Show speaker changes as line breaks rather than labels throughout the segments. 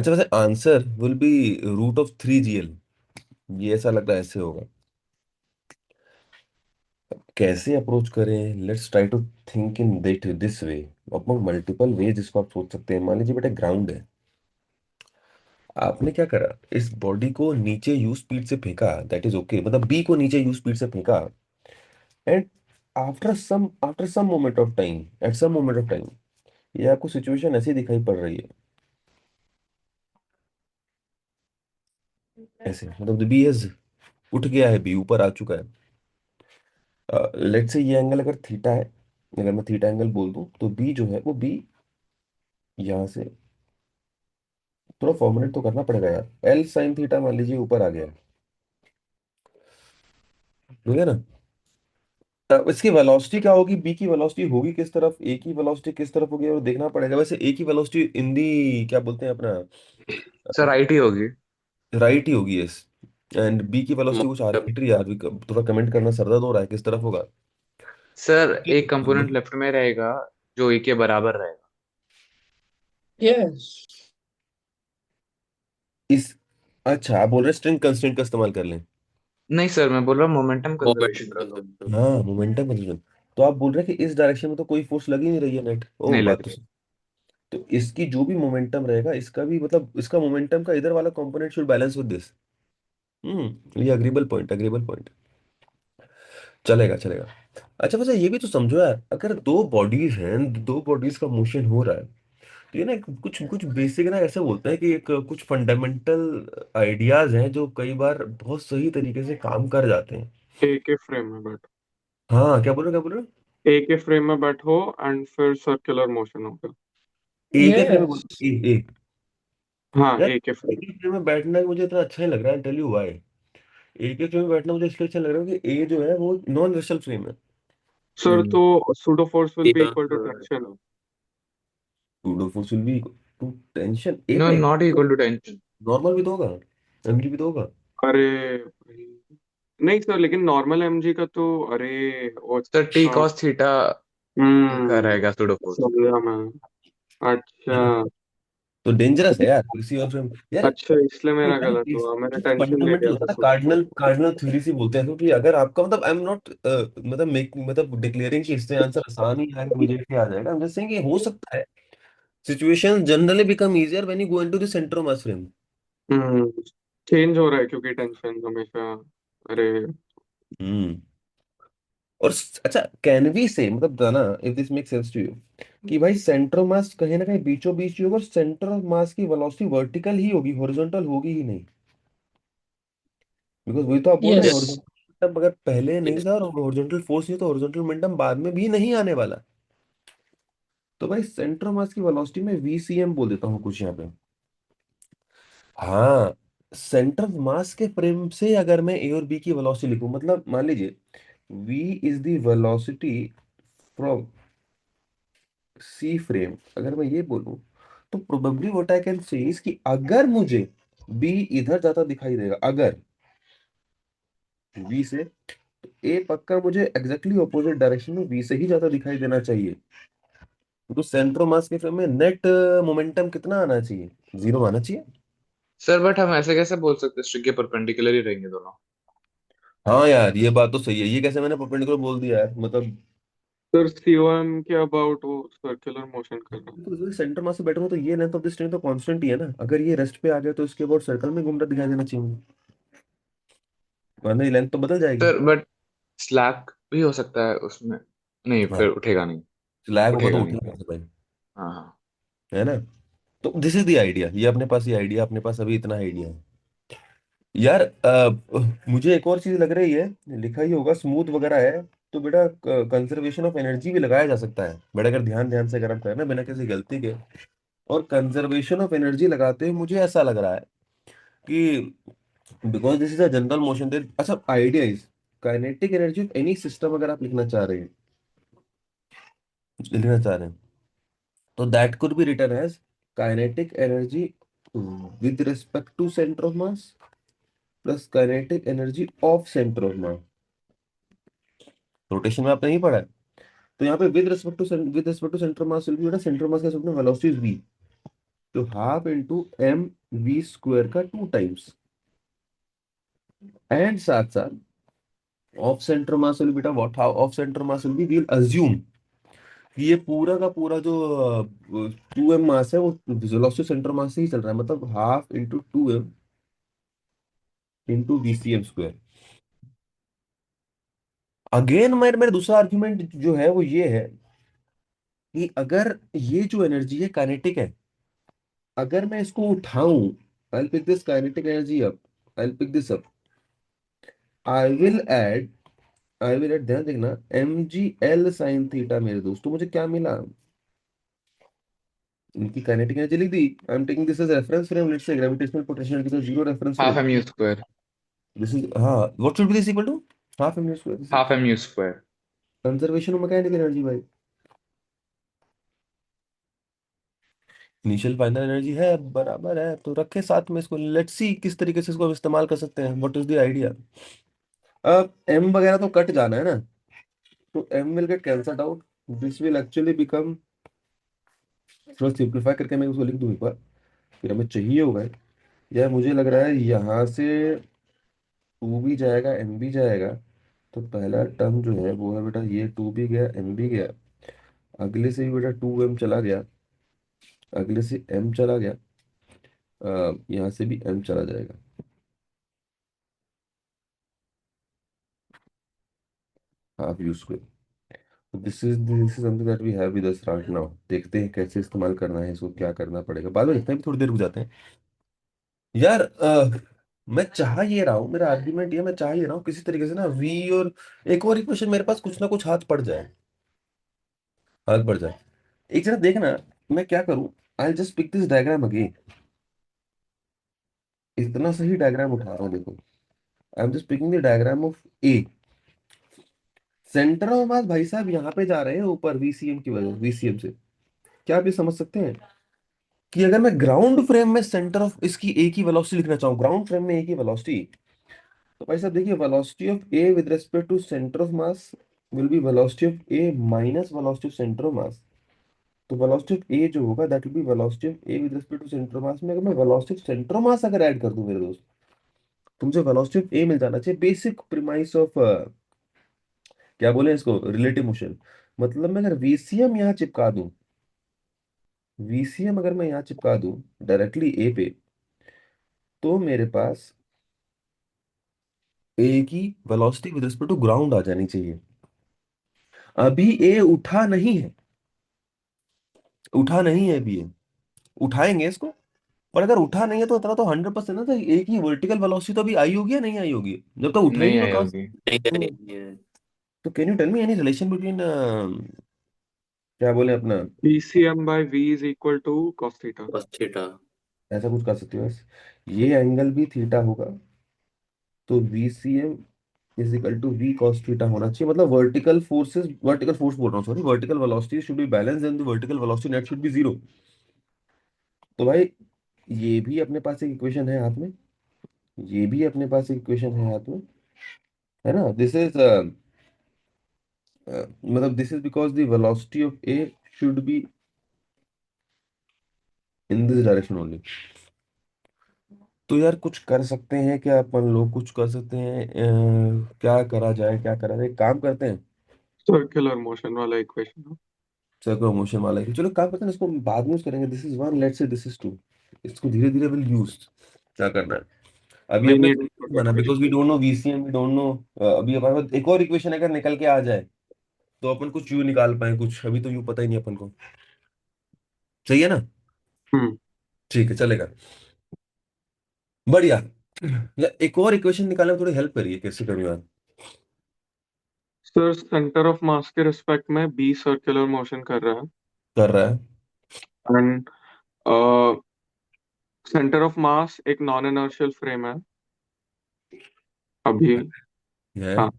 अच्छा, वैसे answer will be √3 GL। ये ऐसा लग रहा है, ऐसे होगा। कैसे अप्रोच करें? Let's try to think in this way. Among multiple ways जिसको आप सोच सकते हैं। मान लीजिए बेटा ग्राउंड है। आपने क्या करा, इस बॉडी को नीचे यू स्पीड से फेंका, दैट इज ओके, मतलब बी को नीचे यू स्पीड से फेंका। And after some moment of time, at some moment of time, ये आपको सिचुएशन ऐसी दिखाई पड़ रही है। ऐसे मतलब बी हैज उठ गया है, बी ऊपर आ चुका है। लेट्स से ये एंगल अगर थीटा है, अगर मैं थीटा एंगल बोल दूं, तो बी जो है वो बी यहाँ से थोड़ा फॉर्मुलेट तो करना पड़ेगा यार। एल साइन थीटा मान लीजिए ऊपर आ गया है, ठीक है ना। इसकी वेलोसिटी क्या होगी? बी की वेलोसिटी होगी किस तरफ, ए की वेलोसिटी किस तरफ होगी, और देखना पड़ेगा। वैसे ए की वेलोसिटी इन दी क्या बोलते हैं अपना,
सर आईटी होगी।
राइट ही होगी, यस। एंड बी की वेलोसिटी कुछ
मतलब
आर्बिट्री यार, थोड़ा कमेंट करना सरदर्द हो रहा है, किस तरफ होगा?
सर एक कंपोनेंट लेफ्ट में रहेगा जो ए के बराबर रहेगा।
यस। इस अच्छा, आप बोल रहे हैं स्ट्रिंग कंस्ट्रेंट का इस्तेमाल कर लें?
नहीं सर, मैं बोल रहा हूँ मोमेंटम कंजर्वेशन कर लो।
मोमेंटम, हाँ मोमेंटम कंजर्वेशन। तो आप बोल रहे हैं कि इस डायरेक्शन में तो कोई फोर्स लग ही नहीं रही है नेट, ओ
नहीं लग
बात तो
रही।
सही। तो इसकी जो भी मोमेंटम रहेगा, इसका भी मतलब इसका मोमेंटम का इधर वाला component should balance with this. ये अग्रीबल पॉइंट, अग्रीबल पॉइंट। चलेगा चलेगा। अच्छा, वैसे ये भी तो समझो यार, अगर दो बॉडीज हैं, दो बॉडीज का मोशन हो रहा है, तो ये ना कुछ कुछ बेसिक ना ऐसे बोलते हैं कि एक कुछ फंडामेंटल आइडियाज हैं जो कई बार बहुत सही तरीके से काम कर जाते हैं।
एक ही फ्रेम में बैठो।
हाँ, क्या बोल रहे हो, क्या बोल रहे हो?
एक ही फ्रेम में बैठो एंड फिर सर्कुलर मोशन होगा।
एक ही फ्रेम में
यस।
एक
हाँ,
यार,
एक ही
एक
फ्रेम।
ही फ्रेम में बैठना मुझे इतना अच्छा नहीं लग रहा है, टेल यू व्हाई। एक ही फ्रेम में बैठना मुझे इसलिए अच्छा लग रहा है कि ए जो है वो नॉन रेशनल फ्रेम है।
Sir
hmm.
तो pseudo force will be equal to traction.
To force will be to tension a
no,
पे।
Not equal to tension.
Normal भी तो होगा, एमजी भी तो होगा।
अरे भाई, नहीं सर, लेकिन नॉर्मल एमजी का तो, अरे वो
सर टी
अच्छा।
कॉस थीटा का
हम्म
रहेगा सूडो फोर्स।
समझा मैं। अच्छा।
है ना? तो डेंजरस है यार किसी और फ्रेम यार।
अच्छा, इसलिए मेरा
ना
गलत हुआ, मैंने टेंशन ले
फंडामेंटल
लिया
होता
था
है ना,
pseudo force.
Cardinal cardinal theory से बोलते हैं, क्योंकि अगर आपका मतलब आई एम नॉट मतलब मेक मतलब डिक्लेयरिंग कि इससे आंसर आसान ही आएगा, इमीडिएटली आ जाएगा। आई एम जस्ट सेइंग कि हो सकता है situation generally become easier when you go into the centre of mass frame.
Hmm change हो रहा है क्योंकि टेंशन हमेशा। अरे।
हम्म। और अच्छा, कैन वी से मतलब ना, if this make sense to you, कि भाई सेंटर ऑफ मास कहीं ना कहीं बीचों बीच ही होगा, और सेंटर ऑफ मास की वेलोसिटी वर्टिकल ही होगी, हॉरिजॉन्टल होगी ही नहीं। बिकॉज वही तो आप बोल रहे हैं,
यस।
हॉरिजॉन्टल मोमेंटम अगर पहले नहीं था और हॉरिजॉन्टल फोर्स नहीं, तो हॉरिजॉन्टल मोमेंटम बाद में भी नहीं आने वाला। तो भाई सेंटर ऑफ मास की वेलोसिटी में VCM बोल देता हूँ कुछ यहाँ पे। हाँ, सेंटर ऑफ मास के फ्रेम से अगर मैं ए और बी की वेलोसिटी लिखूं, मतलब मान लीजिए v is the velocity from C frame, अगर मैं ये बोलूं, तो probably what I can say is कि अगर मुझे बी इधर जाता दिखाई देगा, अगर वी से, तो ए पक्का मुझे एग्जैक्टली ऑपोजिट डायरेक्शन में वी से ही जाता दिखाई देना चाहिए। तो सेंटर ऑफ मास के फ्रेम में नेट मोमेंटम कितना आना चाहिए? 0 आना चाहिए।
सर बट हम ऐसे कैसे बोल सकते हैं, स्ट्रिंग के परपेंडिकुलर ही रहेंगे दोनों।
हाँ यार, ये बात तो सही है, ये कैसे मैंने परपेंडिकुलर बोल दिया यार, मतलब
सर सीओएम के अबाउट वो सर्कुलर मोशन कर रहा है।
तो सेंटर मास से बैठूंगा तो ये लेंथ ऑफ द स्ट्रिंग तो कांस्टेंट ही है ना। अगर ये रेस्ट पे आ गया तो इसके अबाउट सर्कल में घूम रहा दिखाई देना चाहिए मुझे, वरना ये लेंथ तो बदल जाएगी।
सर बट स्लैक भी हो सकता है उसमें। नहीं,
हाँ,
फिर उठेगा नहीं।
लैग होगा तो
उठेगा नहीं।
उठेगा कैसे भाई,
हाँ हाँ।
है ना। तो दिस इज द आइडिया, ये अपने पास, ये आइडिया अपने पास अभी इतना आइडिया है यार। मुझे एक और चीज लग रही है, लिखा ही होगा स्मूथ वगैरह है, तो बेटा कंजर्वेशन ऑफ एनर्जी भी लगाया जा सकता है बेटा, अगर ध्यान ध्यान से अगर हम करना बिना किसी गलती के। और कंजर्वेशन ऑफ एनर्जी लगाते हुए मुझे ऐसा लग रहा है कि because this is a general motion there, अच्छा idea is kinetic energy of any system, अगर आप लिखना चाह रहे हैं, लिखना चाह रहे हैं, तो that could be written as kinetic energy with respect to centre of mass plus kinetic energy of centre of mass. Rotation में आपने नहीं पढ़ा है, तो यहाँ पे with respect to centre mass will be, centre mass का वेलोसिटी v, तो half into M V square का 2 टाइम्स, एंड साथ साथ ऑफ सेंटर मास विल बेटा what, how of centre mass will be, we'll assume कि ये पूरा का पूरा जो 2m मास है वो वेलोसिटी सेंटर मास से ही चल रहा है, मतलब half into 2m into VCM square. Again मेरे मेरा दूसरा आर्ग्यूमेंट जो है वो ये है कि अगर ये जो एनर्जी है काइनेटिक है, अगर मैं इसको उठाऊं, I pick this kinetic energy up, I pick this up, I will add, I will add, ध्यान देखना, mg L sin थीटा मेरे दोस्तों, मुझे क्या मिला, इनकी काइनेटिक एनर्जी लिख दी। I am taking this as reference frame, let's say gravitational potential की तो zero reference
half
frame.
M U square.
This is, हाँ, what should be this equal to, half mv square, this is
half M U square.
Conservation of mechanical energy भाई। Initial final energy है बराबर है, तो रखे साथ में इसको, लेट्स सी किस तरीके से इसको हम इस्तेमाल कर सकते हैं, व्हाट इज द आइडिया। अब एम वगैरह तो कट जाना है ना, तो M will get cancelled out, this will actually become, थोड़ा सिंप्लीफाई करके मैं उसको लिख दूं एक बार, फिर हमें चाहिए होगा यार, मुझे लग रहा है यहाँ से 2 भी जाएगा m भी जाएगा, तो पहला टर्म जो है वो है बेटा ये 2 भी गया m भी गया, अगले से भी बेटा 2m चला गया, अगले से m चला गया, यहाँ से भी m चला जाएगा, half U square. This is something that we have with us right now, देखते हैं कैसे इस्तेमाल करना है इसको, क्या करना पड़ेगा, बाद में इतना भी थोड़ी देर रुक जाते हैं यार। मैं चाह ये रहा हूँ, मेरा आर्ग्यूमेंट ये, मैं चाह ये रहा हूँ किसी तरीके से ना v और एक और इक्वेशन मेरे पास कुछ ना कुछ हाथ पड़ जाए, हाथ पड़ जाए। एक जरा देखना, मैं क्या करूँ, I just pick this diagram again, इतना सही डायग्राम उठा रहा हूँ देखो, I am just picking the diagram of A, centre of mass भाई साहब यहाँ पे जा रहे हैं ऊपर VCM की वजह, VCM से। क्या आप ये समझ सकते हैं कि अगर मैं ग्राउंड फ्रेम में सेंटर ऑफ इसकी ए की वेलोसिटी लिखना चाहूँ, ग्राउंड फ्रेम में ए की वेलोसिटी, तो भाई साहब देखिए, velocity of A with respect to centre of mass will be velocity of A minus velocity of centre of mass. तो वेलोसिटी ऑफ ए जो होगा that will be velocity of A with respect to centre of mass में, अगर मैं velocity of centre of mass अगर add कर दूं मेरे दोस्त, तो मुझे वेलोसिटी ऑफ ए मिल जाना चाहिए, बेसिक प्रीमाइस ऑफ क्या बोले इसको, रिलेटिव मोशन। मतलब मैं अगर VCM यहाँ चिपका दूं, VCM अगर मैं यहाँ चिपका दूं डायरेक्टली ए पे, तो मेरे पास ए की velocity with respect to ground आ जानी चाहिए। अभी ए उठा नहीं है, उठा नहीं है अभी ये, उठाएंगे इसको, पर अगर उठा नहीं है तो इतना तो 100% ना, तो ए की वर्टिकल वेलोसिटी तो अभी आई होगी या नहीं आई होगी, जब तक उठा ही
नहीं
नहीं तो
आई
कहाँ
होगी।
से। तो can you tell me any relation between, क्या बोले अपना,
PCM by V is equal to cos theta.
बस थीटा।
ऐसा कुछ कर सकते हो ऐसे? ये एंगल भी थीटा होगा, तो VCM is equal to V cos theta होना चाहिए, मतलब वर्टिकल फोर्सेस, वर्टिकल फोर्स बोल रहा हूँ sorry, vertical velocity should be balance and the vertical velocity net should be zero. तो भाई ये भी अपने पास एक इक्वेशन है हाथ में, ये भी अपने पास एक इक्वेशन है हाथ में, है ना, दिस इज मतलब this is because the velocity of A should be in this direction only. तो यार कुछ कर सकते हैं क्या अपन लोग, कुछ कर सकते हैं, क्या करा जाए, क्या करा जाए, एक काम करते हैं,
Circular motion वाला equation.
सर्कुलर मोशन वाला है, चलो काम करते हैं, इसको बाद में यूज करेंगे, this is one, let's say this is two, इसको धीरे धीरे विल यूज, क्या करना है अभी
We
अपने
need
को
to put
बना, because
equation.
We don't know VCM, we don't know, अभी हमारे पास एक और इक्वेशन अगर निकल के आ जाए तो अपन कुछ यू निकाल पाए, कुछ अभी तो यू पता ही नहीं अपन को, सही है ना,
Hmm.
ठीक है चलेगा, बढ़िया। या एक और इक्वेशन निकालने में थोड़ी हेल्प करिए, कैसे करूँ यार।
सर सेंटर ऑफ मास के रिस्पेक्ट में B सर्कुलर मोशन कर रहा है
कर रहा है,
एंड सेंटर ऑफ मास एक नॉन इनर्शियल फ्रेम है अभी।
है,
हाँ,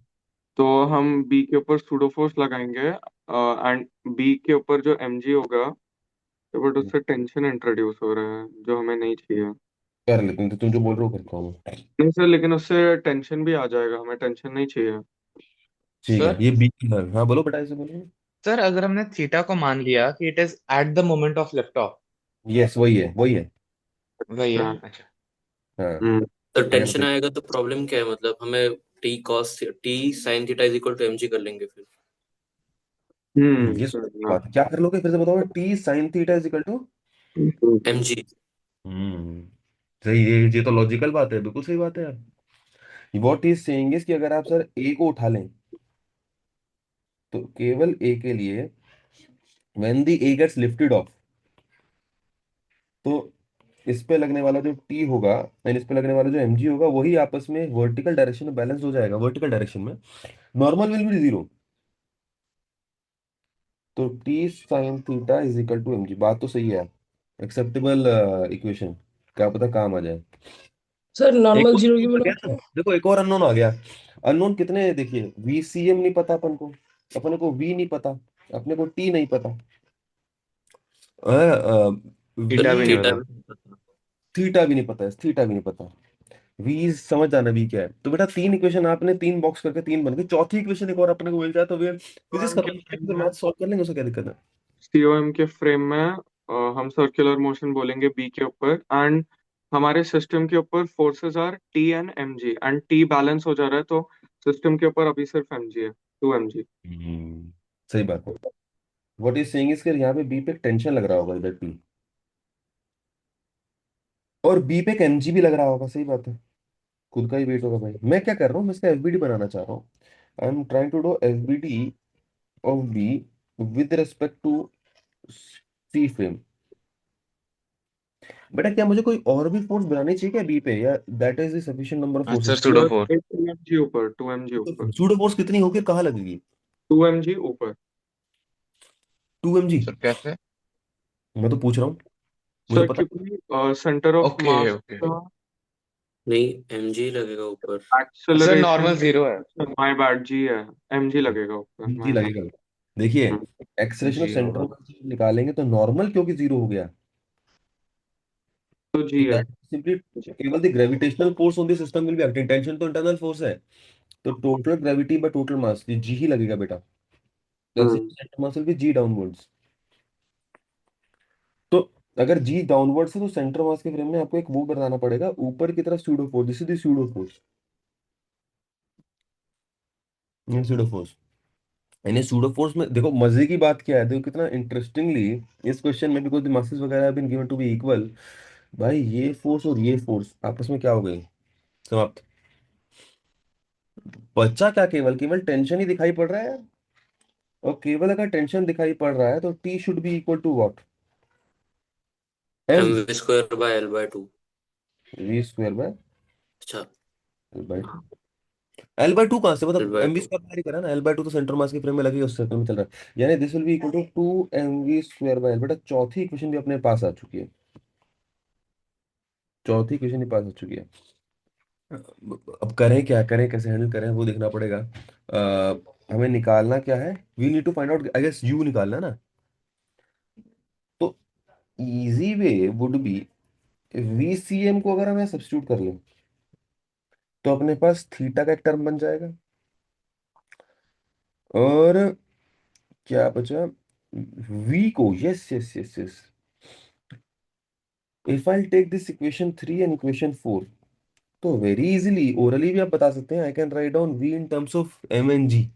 तो हम B के ऊपर सूडो फोर्स लगाएंगे एंड B के ऊपर जो mg होगा, तो बट उससे टेंशन इंट्रोड्यूस हो रहा है जो हमें नहीं चाहिए।
कर लेते हैं, तो तुम जो बोल रहे हो करता हूँ मैं।
नहीं सर, लेकिन उससे टेंशन भी आ जाएगा, हमें टेंशन नहीं चाहिए।
ठीक है,
सर,
ये बी, हाँ बोलो बेटा, ऐसे बोलो।
सर अगर हमने थीटा को मान लिया कि it is at the moment of lift off,
yes वही है, वही है।
वही है,
अच्छा।
अच्छा।
हाँ।
हम्म।
तो
अगर
टेंशन आएगा तो प्रॉब्लम क्या है, मतलब हमें T sine theta is equal to M G कर लेंगे फिर।
ये
समझना।
बात है। क्या कर लोगे फिर से बताओ, T sine theta is equal to.
M G.
Hmm सही, ये तो लॉजिकल बात है, बिल्कुल सही बात है यार। व्हाट इज सेइंग इज कि अगर आप सर ए को उठा लें, तो केवल ए के लिए when the A gets lifted off, तो इस पे लगने वाला जो टी होगा एंड इस पे लगने वाला जो एम जी होगा, वही आपस में वर्टिकल डायरेक्शन में बैलेंस हो जाएगा, वर्टिकल डायरेक्शन में नॉर्मल विल बी जीरो। तो T sine theta is equal to M G, बात तो सही है, एक्सेप्टेबल इक्वेशन। क्या पता काम आ जाए।
सर
एक
नॉर्मल
और
जीरो की
unknown आ
मतलब
गया
क्या
ना,
है?
देखो एक और अननोन आ गया। अननोन कितने हैं देखिए, वीसीएम नहीं पता अपन को, अपने को वी नहीं पता, अपने को टी नहीं पता,
थीटा भी नहीं
थीटा
पता।
भी नहीं पता।
थीटा भी नहीं पता है, थीटा भी नहीं पता। वी समझ जाना वी क्या है। तो बेटा तीन इक्वेशन आपने तीन बॉक्स करके तीन बन गई, चौथी इक्वेशन एक और अपने को मिल जाए तो वे फिजिक्स
सीओएम के
खत्म
फ्रेम
करके
में
मैथ सॉल्व कर लेंगे, उसका क्या दिक्कत है।
सीओएम के फ्रेम में हम सर्कुलर मोशन बोलेंगे बी के ऊपर, एंड हमारे सिस्टम के ऊपर forces are T and M G, and T balance हो जा रहा है, तो सिस्टम के ऊपर अभी सिर्फ एम जी है, टू एम जी।
सही बात है। व्हाट इज सेइंग इज कि यहाँ पे बी पे टेंशन लग रहा होगा इधर पी, और बी पे एक एमजी भी लग रहा होगा, सही बात है। खुद का ही वेट होगा भाई। मैं क्या कर रहा हूँ, मैं इसका एफबीडी बनाना चाह रहा हूँ। I am trying to do FBD of B with respect to C frame. बेटा क्या मुझे कोई और भी फोर्स बनानी चाहिए क्या बी पे, या that is the sufficient number of
answer
forces.
Pseudo force.
Two M G ऊपर, टू एम जी ऊपर,
सूडो फोर्स कितनी होगी, कहाँ लगेगी।
टू एम जी ऊपर।
टू एम जी।
सर कैसे?
मैं तो पूछ रहा हूँ, मुझे
सर
पता।
क्योंकि centre of
okay
mass
okay.
का
नहीं, एम जी लगेगा ऊपर।
सर
एक्सेलरेशन,
नॉर्मल जीरो है।
माय बैड, जी है, एम जी लगेगा ऊपर,
जी
माय बैड।
लगेगा। देखिए, एक्सेलेरेशन ऑफ
जी
सेंटर
होगा।
ऑफ निकालेंगे तो नॉर्मल क्योंकि जीरो हो गया,
तो
तो
जी है।
दैट सिंपली केवल the gravitational force on the system will be acting, tension तो इंटरनल फोर्स है। तो total gravity by total mass, ये जी ही लगेगा बेटा। जैसे
hmm.
Center mass will be G downwards. तो अगर जी डाउनवर्ड्स है तो सेंटर मास के फ्रेम में आपको एक वो बताना पड़ेगा ऊपर की तरफ pseudo force, this is the pseudo force, pseudo force. यानी स्यूडो फोर्स में देखो मजे की बात क्या है, देखो कितना इंटरेस्टिंगली इस क्वेश्चन में, बिकॉज द मासेस वगैरह have been given to be equal, भाई ये फोर्स और ये फोर्स आपस में क्या हो गए, समाप्त। बच्चा क्या, केवल केवल टेंशन ही दिखाई पड़ रहा है। और केवल अगर टेंशन दिखाई पड़ रहा है तो T should be equal to what,
M
M
V square by L by two.
V square by
अच्छा।
L by two. L by two कहाँ से,
एल
मतलब
by
M V
two.
Square बाहर ही करा ना, एल बाय टू तो center mass के फ्रेम में लगी, उस सर्कल में चल रहा है, यानी this will be equal to two M V square by L. बेटा चौथी इक्वेशन भी अपने पास आ चुकी है, चौथी इक्वेशन भी पास आ चुकी है। अब करें क्या, करें कैसे हैंडल करें वो देखना पड़ेगा। हमें निकालना क्या है, we need to find out I guess U निकालना है ना। तो easy way would be, VCM को अगर हमें सब्स्टिट्यूट कर लें तो अपने पास थीटा का एक टर्म बन जाएगा, और क्या बचा, वी को, yes yes yes yes, if I take this equation 3 and equation 4, तो वेरी इजीली ओरली भी आप बता सकते हैं, I can write down V in terms of M N G.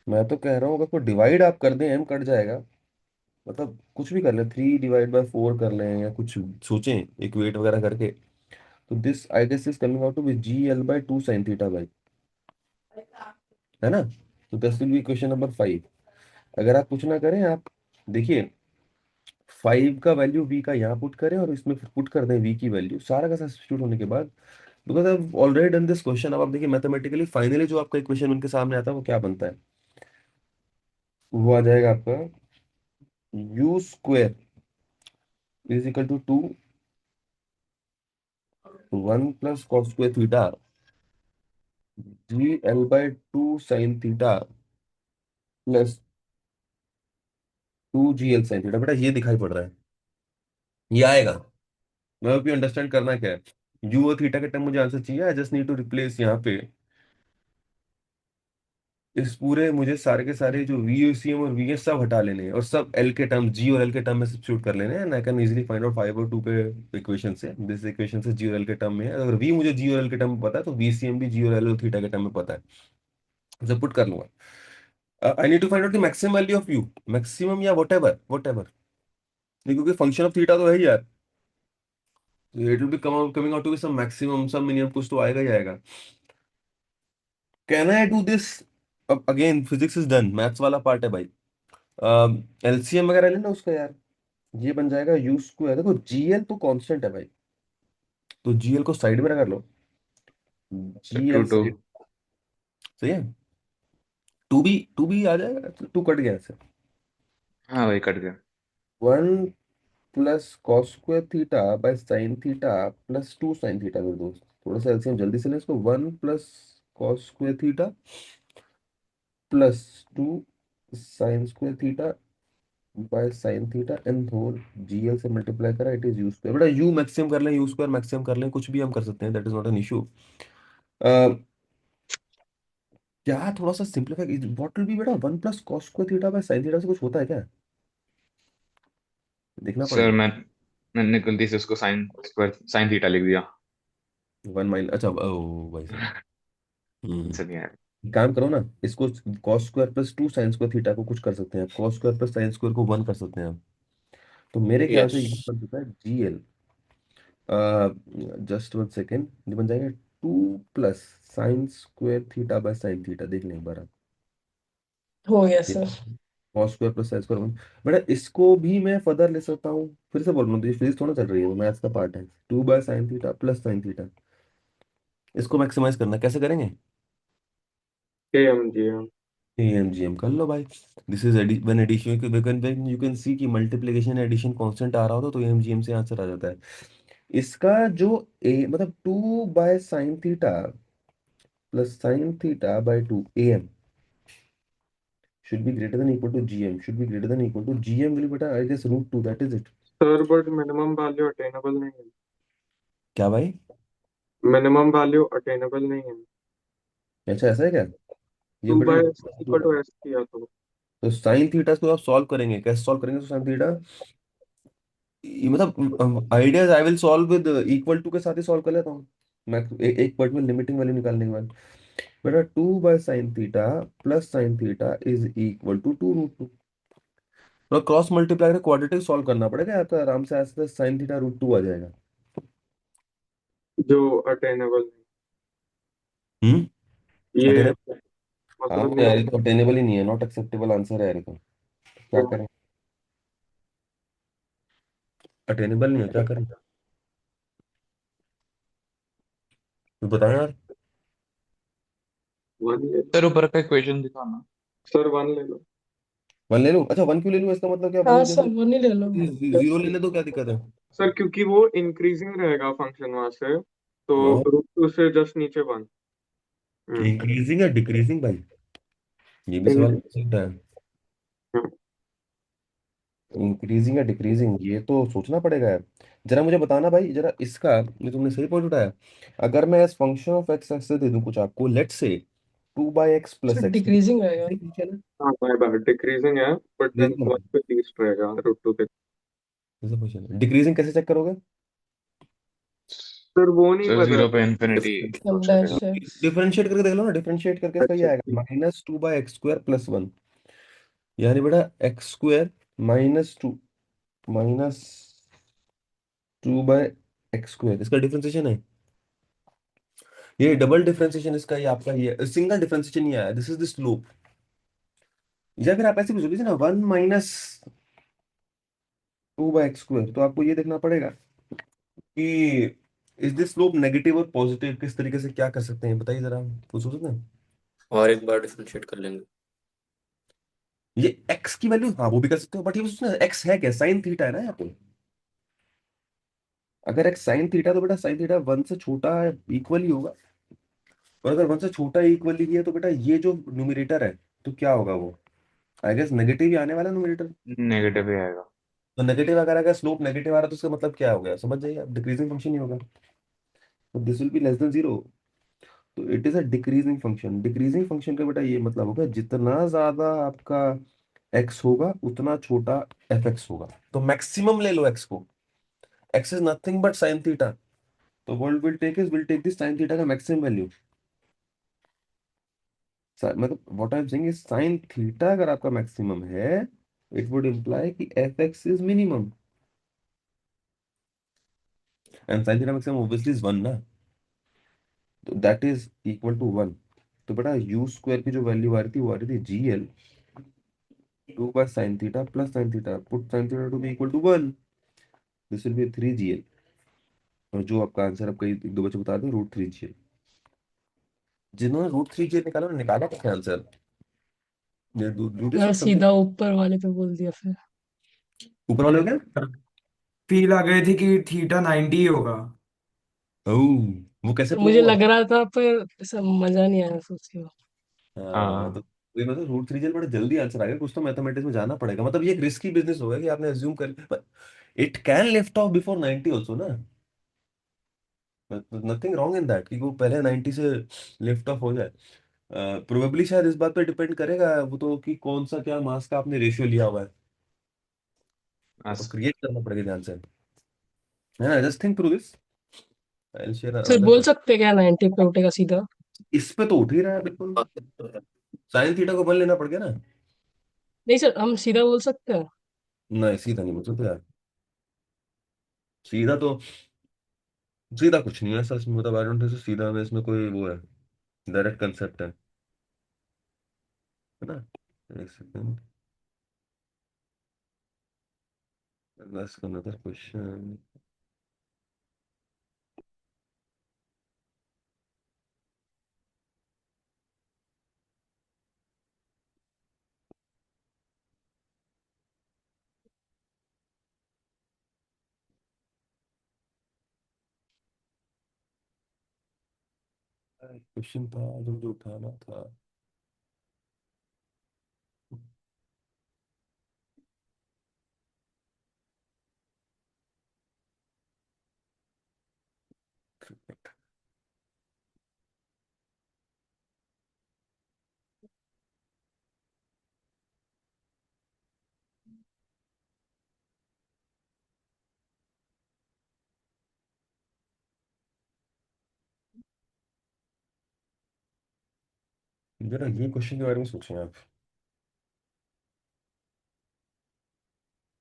मैं तो कह रहा हूँ अगर को डिवाइड आप कर दें एम कट जाएगा, मतलब कुछ भी कर लें, 3 डिवाइड बाय 4 कर लें या कुछ सोचें एक वेट वगैरह करके, तो this I guess is coming out to be G L by two sine theta by, है ना। तो this will be question number 5। अगर आप कुछ ना करें, आप देखिए 5 का वैल्यू v का यहाँ पुट करें और इसमें पुट कर दें v की वैल्यू, सारा का सब्स्टिट्यूट होने के बाद, because I already done this question. अब आप देखिए मैथमेटिकली फाइनली जो आपका इक्वेशन उनके सामने आता है वो क्या बनता है, वो आ जाएगा आपका U square is equal to 1 plus cos square theta G L by two sine theta plus 2 GL sine theta. बेटा ये दिखाई पड़ रहा है, ये आएगा। मैं भी अंडरस्टैंड करना क्या है, यू और थीटा के टर्म मुझे आंसर चाहिए, I just need to replace यहाँ पे इस पूरे मुझे सारे के सारे जो वीयूसीएम और वीएस सब हटा लेने हैं और सब एल के टर्म, जी और एल के टर्म में सब्स्टिट्यूट कर लेने हैं, and I can easily find out 5 और 2 के इक्वेशन से। दिस इक्वेशन से जी और एल के टर्म में है, अगर वी मुझे जी और एल के टर्म में पता है तो वीसीएम भी जी और एल और थीटा के टर्म में पता है, उसे पुट कर लूंगा। I need to find out the maximum value of U, maximum या वट एवर, क्योंकि फंक्शन ऑफ थीटा तो है ही यार, it will be coming out to be some maximum, some minimum, कुछ तो आएगा ही आएगा। Can I do this? अब again physics is done, maths वाला पार्ट है भाई। एलसीएम वगैरह लेना उसका यार, ये बन जाएगा यू स्क्वायर, देखो जीएल तो कांस्टेंट है भाई, तो जीएल को साइड में रख लो,
टू
जीएल
टू।
साइड, सही है। टू बी आ जाएगा, टू कट गया ऐसे।
हाँ वही कट गया।
1 plus cos square theta by sine theta plus 2 sine theta, मेरे दोस्त थोड़ा सा एलसीएम जल्दी से ले इसको, 1 plus cos square theta plus 2 sine square theta by sine theta and whole, GL से मल्टीप्लाई करा, इट इज यू स्क्वायर। बेटा यू मैक्सिमम कर लें, यू स्क्वायर मैक्सिमम कर लें, कुछ भी हम कर सकते हैं, that is not an issue. क्या थोड़ा सा सिंप्लीफाई, व्हाट विल बी बेटा, 1 plus cos square theta by sine theta से कुछ होता है क्या? देखना
सर
पड़ेगा।
मैंने गलती से उसको साइन थीटा लिख दिया।
1 माइनस, अच्छा ओ भाई साहब।
आंसर नहीं आया।
एक काम करो ना, इसको cos square plus 2 sine square theta को कुछ कर सकते हैं, cos square plus sine square को 1 कर सकते हैं आप, तो मेरे ख्याल
यस।
से ये बन चुका है जीएल। जस्ट 1 सेकेंड, ये बन जाएगा 2 plus sign square theta by sine theta, देख लें एक बार आप।
हो गया sir.
Cos square plus sine square 1, बेटा इसको भी मैं फर्दर ले सकता हूँ, फिर से बोल रहा हूँ, तो ये फिजिक्स थोड़ा चल रही है, वो मैथ्स का पार्ट है। 2 by sine theta plus sine theta, इसको मैक्सिमाइज करना कैसे करेंगे?
के एम जी एम।
एमजीएम कर लो भाई। This is when addition, when you can see कि मल्टीप्लिकेशन एडिशन कांस्टेंट आ रहा होता तो एमजीएम से आंसर आ जाता है। इसका जो ए मतलब 2 by sine theta plus sine theta by 2 am should be greater than equal to gm, should be greater than equal to gm will beta I guess √2, that is it।
Sir but minimum value attainable नहीं है।
क्या भाई?
Minimum value attainable नहीं है।
अच्छा ऐसा है क्या? ये
टू
बड़ा
बाय
इंटरेस्टिंग
इक्वल
है।
टू एस किया
तो साइन थीटा को आप सॉल्व करेंगे, कैसे सॉल्व करेंगे? तो साइन थीटा, मतलब ideas I will solve with equal to के साथ ही सॉल्व कर लेता हूँ मैं, एक पॉइंट में लिमिटिंग वैल्यू निकालने के बाद। बेटा 2 by sine theta plus sine theta is equal to 2 √2, और क्रॉस मल्टीप्लाई का क्वाड्रेटिक सॉल्व करना पड़ेगा आपका, आराम से ऐसे साइन थीटा √2 आ जाएगा।
जो अटेनेबल
हम्म।
ये
अटेनेबल? हाँ
मतलब
तो यार ये तो अटेनेबल ही नहीं है, नॉट एक्सेप्टेबल आंसर है यार ये तो, क्या करें? अटेनेबल नहीं है, क्या करें? तो बताओ यार।
वन ले लो।
सर ऊपर का इक्वेशन दिखाना।
सर वन ले लो।
1 ले लूं? अच्छा 1 क्यों ले लूं, इसका मतलब क्या, 1
हाँ
की
सर,
जगह
वो नहीं ले लो।
0 लेने दो, क्या दिक्कत है?
सर क्योंकि वो इंक्रीजिंग रहेगा फंक्शन वहां से, तो रूट टू से जस्ट नीचे वन।
इंक्रीजिंग या डिक्रीजिंग भाई, ये भी सवाल पूछ सकता है। इंक्रीजिंग या डिक्रीजिंग, ये तो सोचना पड़ेगा यार। जरा मुझे बताना भाई, जरा इसका, ये तुमने सही पॉइंट उठाया। अगर मैं as function of X X से दे दूं कुछ आपको, let say 2 by X
sir
plus X,
decreasing रहेगा।
सही फंक्शन है,
हाँ बाय बाय डिक्रीजिंग है, बट
दे
देन
दो ना,
वन पे लीस्ट रहेगा रूट टू के।
कैसे फंक्शन है, डिक्रीजिंग कैसे चेक करोगे?
सर वो नहीं
सर
पता।
जीरो पे इंफिनिटी
एम
चलेगा।
Dash x.
डिफरेंशिएट करके देख लो ना, डिफरेंशिएट करके इसका ये
अच्छा
आएगा
ठीक।
-2 बाय एक्स स्क्वायर प्लस 1, यानी बेटा एक्स स्क्वायर -2 इसका डिफरेंशिएशन है। ये डबल डिफरेंशिएशन इसका, ये आपका ये सिंगल डिफरेंशिएशन ही आया, दिस इज द स्लोप। या फिर आप ऐसे भी सोच लीजिए ना, 1 - 2 बाय एक्स स्क्वायर, तो आपको ये देखना पड़ेगा कि इज दिस स्लोप नेगेटिव और पॉजिटिव, किस तरीके से क्या कर सकते हैं बताइए जरा, कुछ सोच सकते हैं?
और एक बार डिफरेंशिएट कर लेंगे।
ये एक्स की वैल्यू, हाँ वो भी कर सकते हो, बट ये सोचना एक्स है क्या, साइन थीटा है ना यहाँ पे। अगर एक्स साइन थीटा तो बेटा साइन थीटा 1 से छोटा इक्वल ही होगा, और अगर 1 से छोटा इक्वल ही है तो बेटा ये जो न्यूमरेटर है, तो क्या होगा वो, आई गेस नेगेटिव ही आने वाला न्यूमरेटर।
नेगेटिव ही आएगा।
तो नेगेटिव अगर अगर स्लोप नेगेटिव आ रहा है तो उसका मतलब क्या हो गया, समझ जाइए आप, डिक्रीजिंग फंक्शन ही होगा, तो this will be less than 0। तो it is a decreasing function. Decreasing function का बेटा ये मतलब होगा जितना ज्यादा आपका एक्स होगा उतना छोटा एफ एक्स होगा। तो मैक्सिमम ले लो एक्स को। X is nothing but sine theta. तो world will take this sine theta का मैक्सिमम वैल्यू। मतलब what I am saying is sine theta अगर आपका मैक्सिमम है, इट वुड इम्प्लाई कि F X is minimum, and sine theta maximum obviously is 1 ना। तो that is equal to 1। तो बेटा यू स्क्वायर की जो वैल्यू आ रही थी वो आ रही थी GL 2 by sin theta plus sin theta, put sin theta to be equal to 1, this will be 3GL। और जो आपका आंसर आपका एक दो बच्चे बता दो, √3GL। जिन्होंने √3GL निकाला उन्होंने निकाला कैसे आंसर? डू दिस
मैं
और समथिंग।
सीधा ऊपर वाले पे बोल दिया फिर।
ऊपर वाले हो गया।
फील आ गई थी कि थीटा 90 ही होगा।
ओह, वो कैसे प्रूव
मुझे
हुआ?
लग रहा था पर सब मजा नहीं आया सोच के।
हाँ, तो
हाँ।
वही मतलब √3GL बड़ा जल्दी आंसर आ गया। कुछ तो मैथमेटिक्स में जाना पड़ेगा। मतलब ये एक रिस्की बिजनेस होगा कि आपने अज्यूम कर, it can lift off before 90 also ना। नथिंग रॉन्ग इन दैट कि वो पहले 90 से लिफ्ट ऑफ हो जाए। प्रोबेबली शायद इस बात पे डिपेंड करेगा वो तो कि कौन सा क्या मास का आपने रेशियो लिया हुआ है। तो
बस।
क्रिएट करना पड़ेगा ध्यान से, है ना। Just think through this. I will share
sir
another
बोल
क्वेश्चन।
सकते हैं क्या 90 पे उठेगा सीधा?
इस पे तो उठ ही रहा है बिल्कुल। साइन थीटा को 1 लेना पड़ गया ना।
नहीं सर, हम सीधा बोल सकते हैं।
नहीं, सीधा नहीं बोल सकते यार। सीधा तो सीधा कुछ नहीं है सच में। मतलब आई डोंट थिंक सीधा में इसमें कोई वो है, डायरेक्ट कंसेप्ट है ना। एक second, let's another question। Question था जो मुझे उठाना था। जरा ये क्वेश्चन के बारे में सोचें आप।